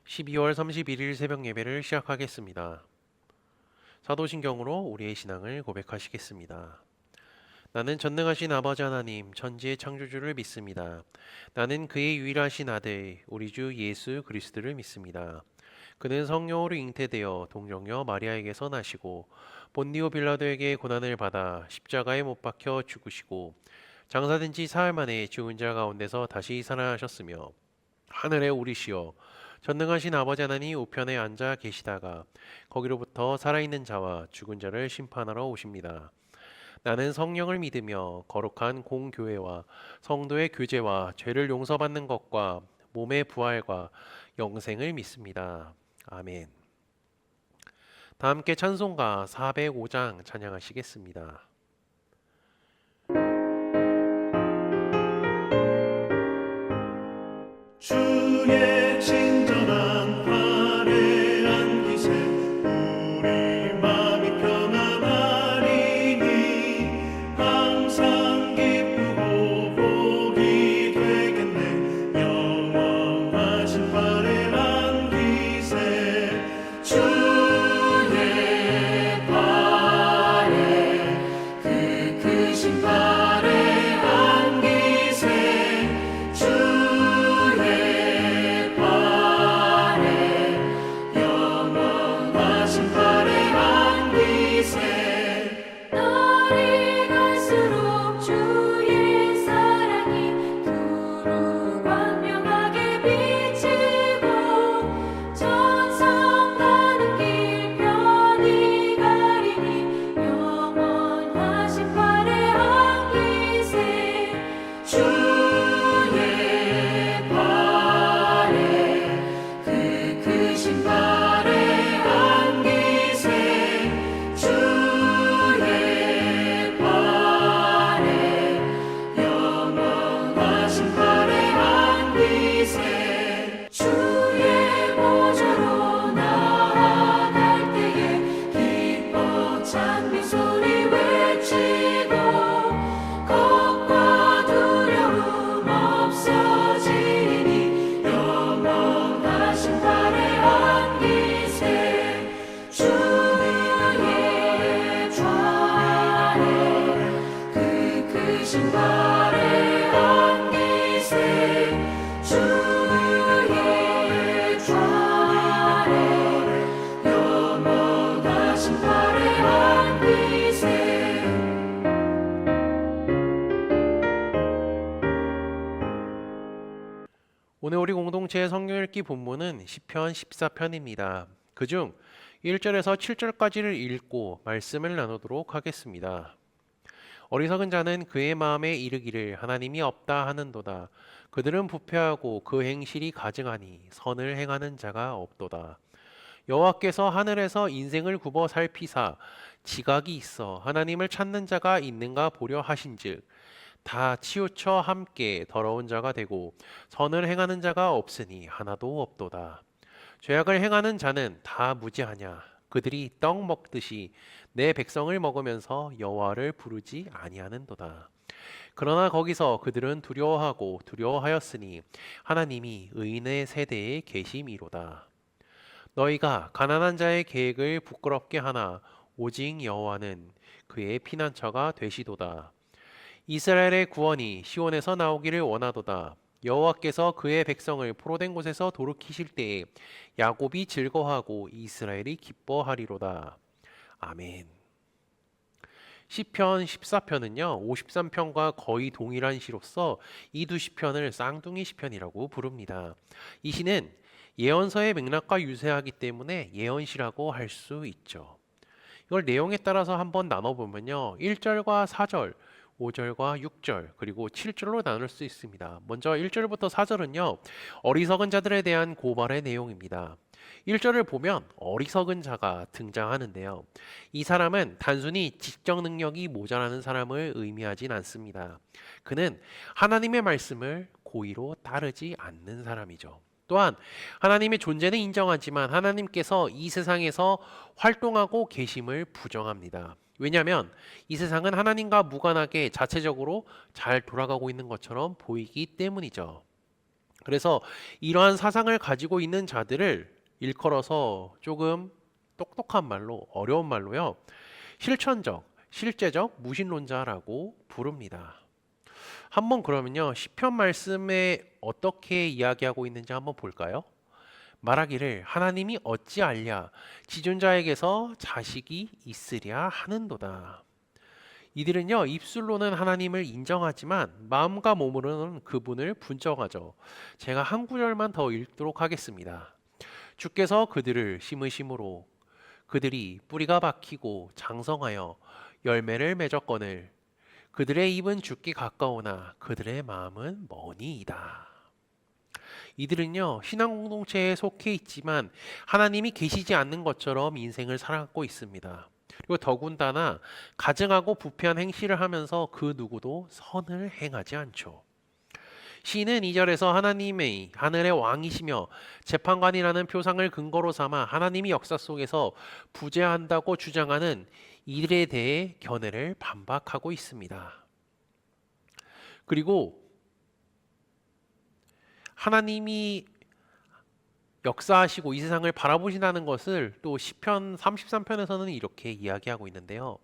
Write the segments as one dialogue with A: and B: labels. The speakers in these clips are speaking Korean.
A: 12월 31일 새벽 예배를 시작하겠습니다. 사도신경으로 우리의 신앙을 고백하시겠습니다. 나는 전능하신 아버지 하나님, 천지의 창조주를 믿습니다. 나는 그의 유일하신 아들, 우리 주 예수 그리스도를 믿습니다. 그는 성령으로 잉태되어 동정녀 마리아에게서 나시고 본디오 빌라도에게 고난을 받아 십자가에 못 박혀 죽으시고 장사된 지 사흘 만에 죽은 자 가운데서 다시 살아나셨으며 하늘에 오르시어 전능하신 아버지 하나님 우편에 앉아 계시다가 거기로부터 살아있는 자와 죽은 자를 심판하러 오십니다. 나는 성령을 믿으며 거룩한 공교회와 성도의 교제와 죄를 용서받는 것과 몸의 부활과 영생을 믿습니다. 아멘. 다 함께 찬송가 405장 찬양하시겠습니다.
B: 주의 친절한 화려한 기세 우리 마음이 평안하리니 항상 기쁘고 복이 되겠네. 영원하신 화려한 기세 주의 발에 그 크신 화려한 기세
C: 날이 갈수록 주의 사랑이 두루 광명하게 비치고 천성 가는 길 편히 가리니 영원하신 화려한 기세 주의 발에 그 크신 화려한 기세 주의 발에 영원하신 화려한 기세 주의 보좌로 나아갈 때에 기뻐 찬미 소리 외치고 겁과 두려움 없어지니 영원하신 화려한 기세 주의 좌에 그 크신 화려한 기세 주의 좌에 영원하신 화려한 기세
A: 오늘 우리 공동체의 성경 읽기 본문은 시편 14편입니다. 그중 1절에서 7절까지를 읽고 말씀을 나누도록 하겠습니다. 어리석은 자는 그의 마음에 이르기를 하나님이 없다 하는도다. 그들은 부패하고 그 행실이 가증하니 선을 행하는 자가 없도다. 여호와께서 하늘에서 인생을 굽어 살피사 지각이 있어 하나님을 찾는 자가 있는가 보려 하신즉 다 치우쳐 함께 더러운 자가 되고 선을 행하는 자가 없으니 하나도 없도다. 죄악을 행하는 자는 다 무지하냐. 그들이 떡 먹듯이 내 백성을 먹으면서 여호와를 부르지 아니하는도다. 그러나 거기서 그들은 두려워하고 두려워하였으니 하나님이 의인의 세대에 계심이로다. 너희가 가난한 자의 계획을 부끄럽게 하나 오직 여호와는 그의 피난처가 되시도다. 이스라엘의 구원이 시온에서 나오기를 원하도다. 여호와께서 그의 백성을 포로된 곳에서 돌이키실 때에 야곱이 즐거워하고 이스라엘이 기뻐하리로다. 아멘. 시편 14편은요 53편과 거의 동일한 시로서 이 두 시편을 쌍둥이 시편이라고 부릅니다. 이 시는 예언서의 맥락과 유사하기 때문에 예언시라고 할 수 있죠. 이걸 내용에 따라서 한번 나눠보면요 1절과 4절 5절과 6절 그리고 7절로 나눌 수 있습니다. 먼저 1절부터 4절은요 어리석은 자들에 대한 고발의 내용입니다. 1절을 보면 어리석은 자가 등장하는데요. 이 사람은 단순히 지적 능력이 모자라는 사람을 의미하진 않습니다. 그는 하나님의 말씀을 고의로 따르지 않는 사람이죠. 또한 하나님의 존재는 인정하지만 하나님께서 이 세상에서 활동하고 계심을 부정합니다. 왜냐하면 이 세상은 하나님과 무관하게 자체적으로 잘 돌아가고 있는 것처럼 보이기 때문이죠. 그래서 이러한 사상을 가지고 있는 자들을 일컬어서 조금 똑똑한 말로, 어려운 말로요, 실천적, 실제적 무신론자라고 부릅니다. 한번 그러면요, 시편 말씀에 어떻게 이야기하고 있는지 한번 볼까요? 말하기를 하나님이 어찌 알랴 지존자에게서 자식이 있으랴 하는도다. 이들은요, 입술로는 하나님을 인정하지만 마음과 몸으로는 그분을 분정하죠. 제가 한 구절만 더 읽도록 하겠습니다. 주께서 그들을 심으심으로 그들이 뿌리가 박히고 장성하여 열매를 맺었거늘 그들의 입은 죽기 가까우나 그들의 마음은 머니이다. 이들은요, 신앙 공동체에 속해 있지만 하나님이 계시지 않는 것처럼 인생을 살아가고 있습니다. 그리고 더군다나 가증하고 부패한 행실을 하면서 그 누구도 선을 행하지 않죠. 시인은 2절에서 하나님의 하늘의 왕이시며 재판관이라는 표상을 근거로 삼아 하나님이 역사 속에서 부재한다고 주장하는 이들에 대해 견해를 반박하고 있습니다. 그리고 하나님이 역사하시고 이 세상을 바라보신다는 것을 또 시편 33편에서는 이렇게 이야기하고 있는데요.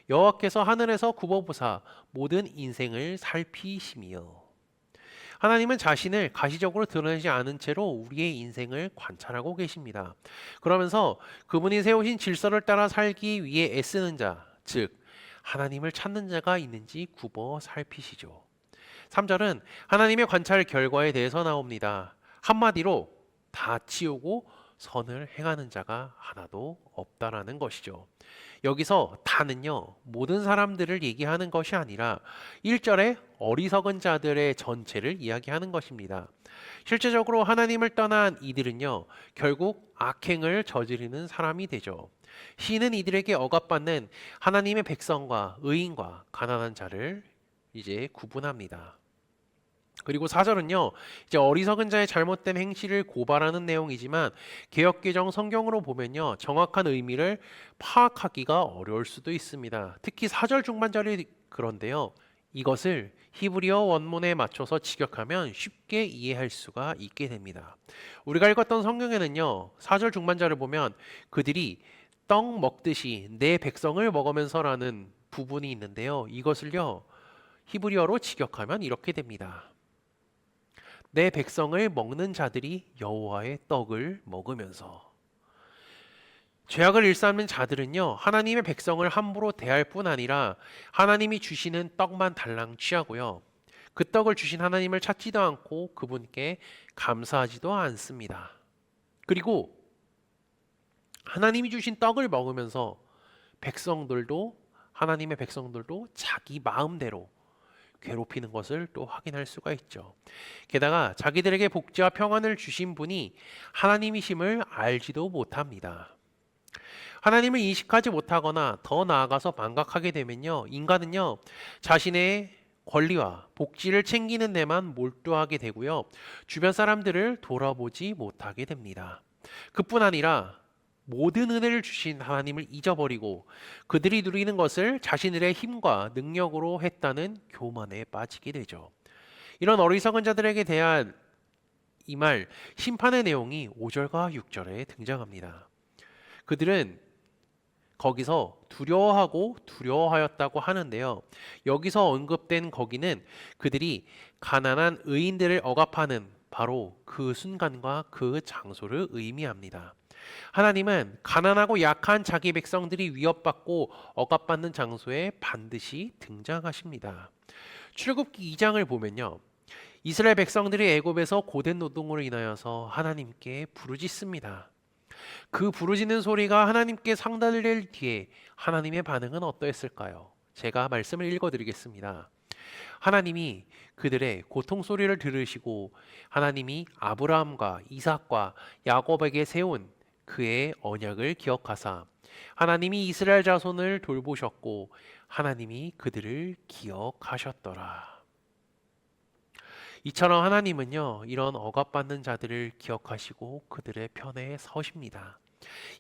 A: 여호와께서 하늘에서 굽어보사 모든 인생을 살피시며 하나님은 자신을 가시적으로 드러내지 않은 채로 우리의 인생을 관찰하고 계십니다. 그러면서 그분이 세우신 질서를 따라 살기 위해 애쓰는 자, 즉 하나님을 찾는 자가 있는지 굽어 살피시죠. 3절은 하나님의 관찰 결과에 대해서 나옵니다. 한마디로 다 치우고 선을 행하는 자가 하나도 없다라는 것이죠. 여기서 다는요, 모든 사람들을 얘기하는 것이 아니라 1절에 어리석은 자들의 전체를 이야기하는 것입니다. 실제적으로 하나님을 떠난 이들은요, 결국 악행을 저지르는 사람이 되죠. 시인은 이들에게 억압받는 하나님의 백성과 의인과 가난한 자를 이제 구분합니다. 그리고 4절은요, 이제 어리석은 자의 잘못된 행실을 고발하는 내용이지만 개역개정 성경으로 보면요, 정확한 의미를 파악하기가 어려울 수도 있습니다. 특히 4절 중반절이 그런데요, 이것을 히브리어 원문에 맞춰서 직역하면 쉽게 이해할 수가 있게 됩니다. 우리가 읽었던 성경에는요, 4절 중반절을 보면 그들이 떡 먹듯이 내 백성을 먹으면서라는 부분이 있는데요, 이것을요, 히브리어로 직역하면 이렇게 됩니다. 내 백성을 먹는 자들이 여호와의 떡을 먹으면서. 죄악을 일삼는 자들은요, 하나님의 백성을 함부로 대할 뿐 아니라 하나님이 주시는 떡만 달랑 취하고요, 그 떡을 주신 하나님을 찾지도 않고 그분께 감사하지도 않습니다. 그리고 하나님이 주신 떡을 먹으면서 하나님의 백성들도 자기 마음대로 괴롭히는 것을 또 확인할 수가 있죠. 게다가 자기들에게 복지와 평안을 주신 분이 하나님이심을 알지도 못합니다. 하나님을 인식하지 못하거나 더 나아가서 반각하게 되면요, 인간은요, 자신의 권리와 복지를 챙기는 데만 몰두하게 되고요, 주변 사람들을 돌아보지 못하게 됩니다. 그뿐 아니라 모든 은혜를 주신 하나님을 잊어버리고 그들이 누리는 것을 자신들의 힘과 능력으로 했다는 교만에 빠지게 되죠. 이런 어리석은 자들에게 대한 이 말, 심판의 내용이 5절과 6절에 등장합니다. 그들은 거기서 두려워하고 두려워하였다고 하는데요, 여기서 언급된 거기는 그들이 가난한 의인들을 억압하는 바로 그 순간과 그 장소를 의미합니다. 하나님은 가난하고 약한 자기 백성들이 위협받고 억압받는 장소에 반드시 등장하십니다. 출애굽기 2장을 보면요, 이스라엘 백성들이 애굽에서 고된 노동으로 인하여서 하나님께 부르짖습니다. 그 부르짖는 소리가 하나님께 상달될 뒤에 하나님의 반응은 어떠했을까요? 제가 말씀을 읽어드리겠습니다. 하나님이 그들의 고통 소리를 들으시고 하나님이 아브라함과 이삭과 야곱에게 세운 그의 언약을 기억하사 하나님이 이스라엘 자손을 돌보셨고 하나님이 그들을 기억하셨더라. 이처럼 하나님은요, 이런 억압받는 자들을 기억하시고 그들의 편에 서십니다.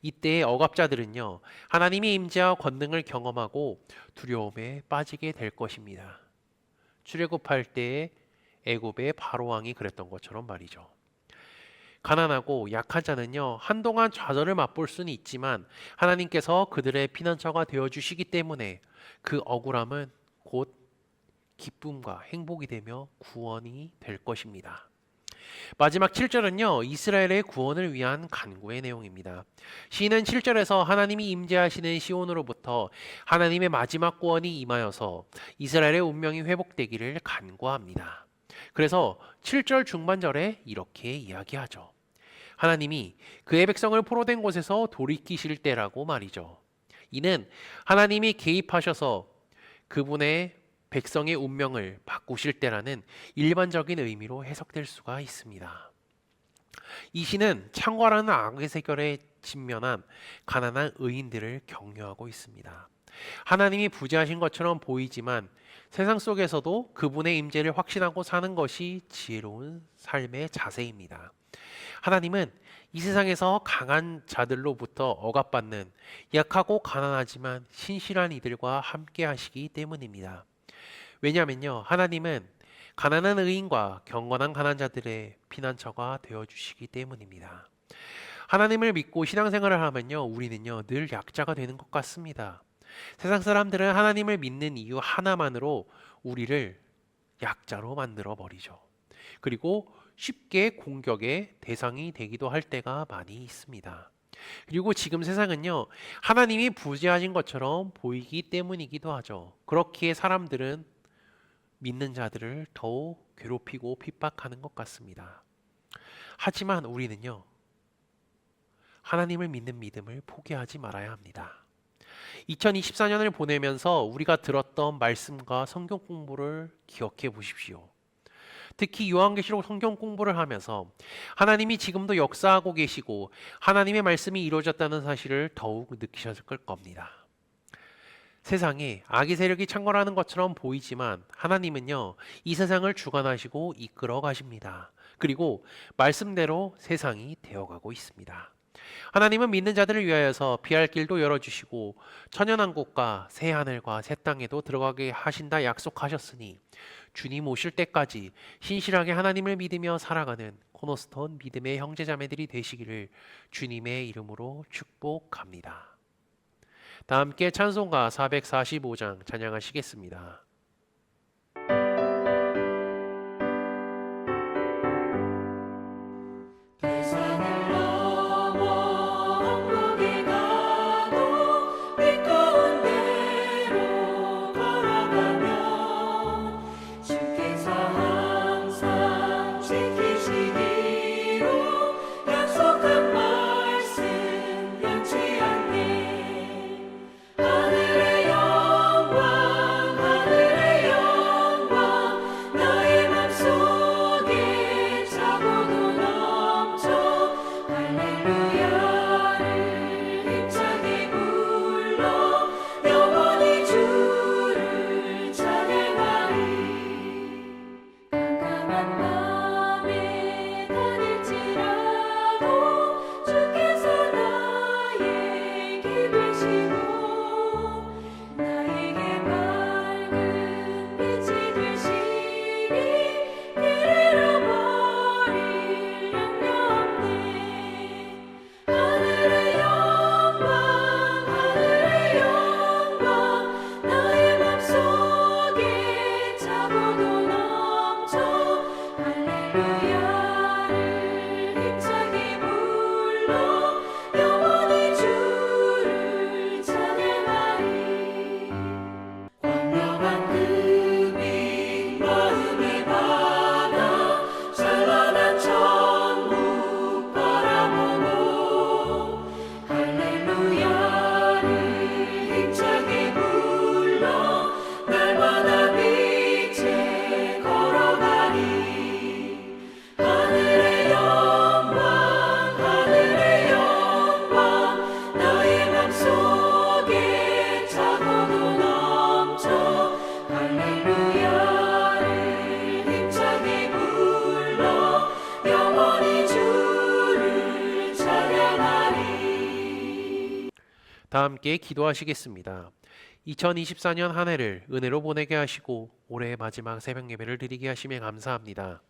A: 이때 억압자들은요, 하나님의 임재와 권능을 경험하고 두려움에 빠지게 될 것입니다. 출애굽할 때에 애굽의 바로 왕이 그랬던 것처럼 말이죠. 가난하고 약한 자는요, 한동안 좌절을 맛볼 수는 있지만 하나님께서 그들의 피난처가 되어 주시기 때문에 그 억울함은 곧 기쁨과 행복이 되며 구원이 될 것입니다. 마지막 7절은요, 이스라엘의 구원을 위한 간구의 내용입니다. 시인은 7절에서 하나님이 임재하시는 시온으로부터 하나님의 마지막 구원이 임하여서 이스라엘의 운명이 회복되기를 간구합니다. 그래서 7절 중반절에 이렇게 이야기하죠. 하나님이 그의 백성을 포로된 곳에서 돌이키실 때라고 말이죠. 이는 하나님이 개입하셔서 그분의 백성의 운명을 바꾸실 때라는 일반적인 의미로 해석될 수가 있습니다. 이 시는 창궐하는 악의 세결에 직면한 가난한 의인들을 격려하고 있습니다. 하나님이 부재하신 것처럼 보이지만 세상 속에서도 그분의 임재를 확신하고 사는 것이 지혜로운 삶의 자세입니다. 하나님은 이 세상에서 강한 자들로부터 억압받는 약하고 가난하지만 신실한 이들과 함께 하시기 때문입니다. 왜냐하면요, 하나님은 가난한 의인과 경건한 가난자들의 피난처가 되어주시기 때문입니다. 하나님을 믿고 신앙생활을 하면요, 우리는요 늘 약자가 되는 것 같습니다. 세상 사람들은 하나님을 믿는 이유 하나만으로 우리를 약자로 만들어 버리죠. 그리고 쉽게 공격의 대상이 되기도 할 때가 많이 있습니다. 그리고 지금 세상은요, 하나님이 부재하신 것처럼 보이기 때문이기도 하죠. 그렇기에 사람들은 믿는 자들을 더욱 괴롭히고 핍박하는 것 같습니다. 하지만 우리는요, 하나님을 믿는 믿음을 포기하지 말아야 합니다. 2024년을 보내면서 우리가 들었던 말씀과 성경 공부를 기억해 보십시오. 특히 요한계시록 성경 공부를 하면서 하나님이 지금도 역사하고 계시고 하나님의 말씀이 이루어졌다는 사실을 더욱 느끼셨을 겁니다. 세상에 악의 세력이 창궐하는 것처럼 보이지만 하나님은요, 이 세상을 주관하시고 이끌어 가십니다. 그리고 말씀대로 세상이 되어가고 있습니다. 하나님은 믿는 자들을 위하여서 피할 길도 열어주시고 천연왕국과 새 하늘과 새 땅에도 들어가게 하신다 약속하셨으니 주님 오실 때까지 신실하게 하나님을 믿으며 살아가는 코너스톤 믿음의 형제자매들이 되시기를 주님의 이름으로 축복합니다. 다 함께 찬송가 445장 찬양하시겠습니다.
C: 세상을 넘어 한국에 가도 믿고온 대로 걸어가면 주께서 항상 지키시기로 약속한 말씀 변치 않네. 하늘의 영광 나의 맘속에 차고도 넘쳐 할렐루야를 힘차게 불러 영원히 주를 찬양하리. 깜깜한 밤에 다닐지라도 주께서 나의 길 되시고 나에게 밝은 빛이 되시니 길 잃어버릴 염려 없네. 하늘의 영광 나의 맘속에 차고도 넘쳐 할렐루야를 힘차게 불러 영원히 주를 찬양하리. 광명한 그빛 마음의 바다 찬란한 천국 바라보고 할렐루야를 힘차게 불러 날마다 빛에 걸어가리. 하늘의 영광 나의 맘속에 차고도 넘쳐 할렐루야를 힘차게 불러 영원히 주를 찬양하리.
A: 다 함께 기도하시겠습니다. 2024년 한 해를 은혜로 보내게 하시고 올해의 마지막 새벽 예배를 드리게 하심에 감사합니다.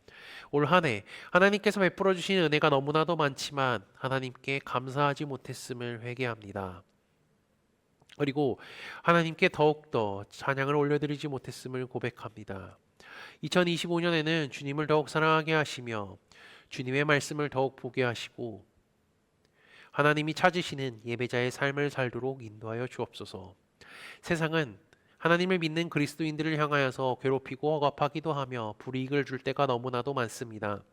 A: 올 한 해 하나님께서 베풀어 주신 은혜가 너무나도 많지만 하나님께 감사하지 못했음을 회개합니다. 그리고 하나님께 더욱더 찬양을 올려드리지 못했음을 고백합니다. 2025년에는 주님을 더욱 사랑하게 하시며 주님의 말씀을 더욱 보게 하시고 하나님이 찾으시는 예배자의 삶을 살도록 인도하여 주옵소서. 세상은 하나님을 믿는 그리스도인들을 향하여서 괴롭히고 억압하기도 하며 불이익을 줄 때가 너무나도 많습니다.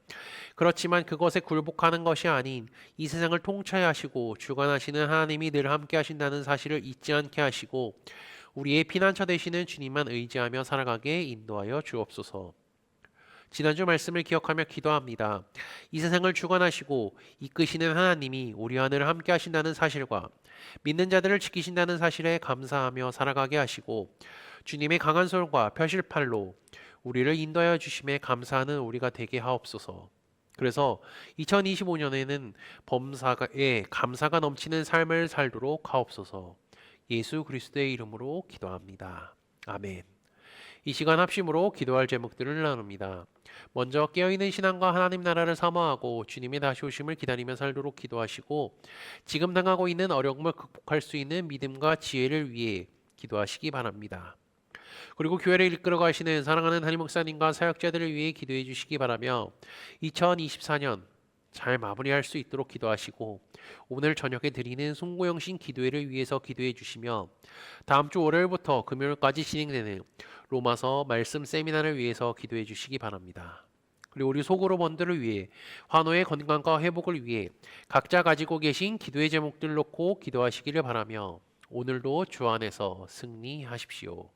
A: 그렇지만 그것에 굴복하는 것이 아닌 이 세상을 통치하시고 주관하시는 하나님이 늘 함께 하신다는 사실을 잊지 않게 하시고 우리의 피난처 되시는 주님만 의지하며 살아가게 인도하여 주옵소서. 지난주 말씀을 기억하며 기도합니다. 이 세상을 주관하시고 이끄시는 하나님이 우리와 늘 함께 하신다는 사실과 믿는 자들을 지키신다는 사실에 감사하며 살아가게 하시고 주님의 강한 손과 펴실팔로 우리를 인도하여 주심에 감사하는 우리가 되게 하옵소서. 그래서 2025년에는 범사에 감사가 넘치는 삶을 살도록 하옵소서. 예수 그리스도의 이름으로 기도합니다. 아멘. 이 시간 합심으로 기도할 제목들을 나눕니다. 먼저 깨어있는 신앙과 하나님 나라를 사모하고 주님의 다시 오심을 기다리며 살도록 기도하시고 지금 당하고 있는 어려움을 극복할 수 있는 믿음과 지혜를 위해 기도하시기 바랍니다. 그리고 교회를 이끌어 가시는 사랑하는 담임 목사님과 사역자들을 위해 기도해 주시기 바라며 2024년 잘 마무리할 수 있도록 기도하시고 오늘 저녁에 드리는 송구영신 기도회를 위해서 기도해 주시며 다음 주 월요일부터 금요일까지 진행되는 로마서 말씀 세미나를 위해서 기도해 주시기 바랍니다. 그리고 우리 소그룹 원들을 위해 환호의 건강과 회복을 위해 각자 가지고 계신 기도의 제목들 놓고 기도하시기를 바라며 오늘도 주 안에서 승리하십시오.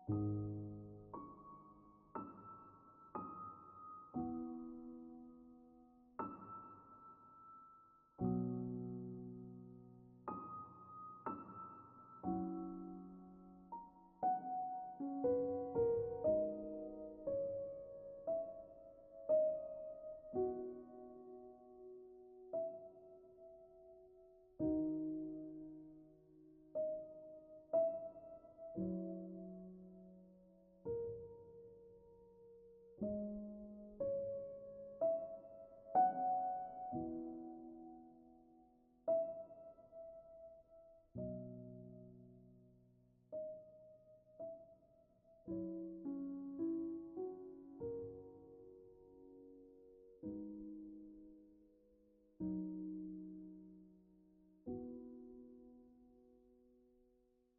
C: 주